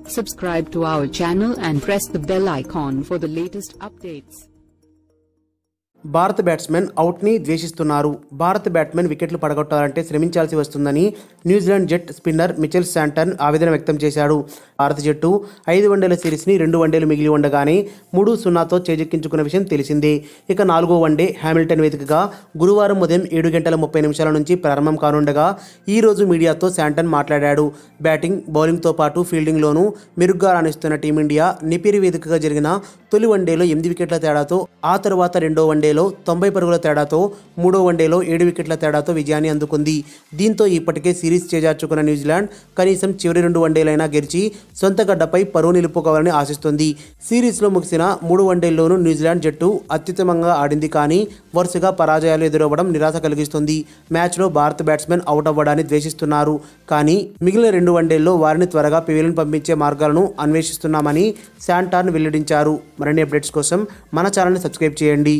Subscribe to our channel and press the bell icon for the latest updates. భారత batsmen అవుట్ని ద్వేషిస్తున్నారు. భారత batsmen వికెట్లు పడగొట్టాలంటే శ్రమించాల్సి వస్తుందని New Zealand జట్ spinner Mitchell శాంటన్ ఆవేదన వ్యక్తం చేశాడు. భారత జట్టు 5 వన్డేల సిరీస్ని 2 వన్డేలు మిగిలి ఉండగానే 3-0తో చేజెక్కించుకున్న విషయం తెలిసిందే. ఇక 4వ వన్డే హ్యామిల్టన్ వేదికగా గురువారం ఉదయం 7:30 నుంచి ప్రారంభం కానుండగా ఈ రోజు మీడియాతో శాంటన్ మాట్లాడాడు. బ్యాటింగ్, బౌలింగ్తో పాటు ఫీల్డింగ్లోనూ మెరుగ్గా రాణిస్తున్న టీమిండియా నిపిరి వేదికగా జరిగిన తొలి వన్డేలో 8 వికెట్ల తేడాతో, ఆ తర్వాత రెండో వన్డేలో 90 పరుగుల తేడాతో, మూడో వన్డేలో 7 వికెట్ల తేడాతో విజయాన్ని అందుకుంది. దీంతో ఇప్పటికే సిరీస్ చేజార్చుకున్న న్యూజిలాండ్ కనీసం చివరి 2 వన్డేలైనా గెలిచి సొంత గడ్డపై పరువు నిలుపుకోవాలని ఆశిస్తుంది. సిరీస్లో ముగిసిన 3 వన్డేల్లోనూ న్యూజిలాండ్ జట్టు అత్యుత్తమంగా ఆడింది, కానీ వరుసగా పరాజయాలు ఎదురవ్వడం నిరాశ కలిగిస్తుంది. మ్యాచ్లో భారత బ్యాట్స్మెన్ అవుట్ అవ్వడాన్ని ద్వేషిస్తున్నారు, కానీ మిగిలిన 2 వన్డేల్లో వారిని త్వరగా పెవిలియన్ పంపించే మార్గాలను అన్వేషిస్తున్నామని శాంటాన్ వెల్లడించారు. మరిన్ని అప్డేట్స్ కోసం మన ఛానల్ని సబ్స్క్రైబ్ చేయండి.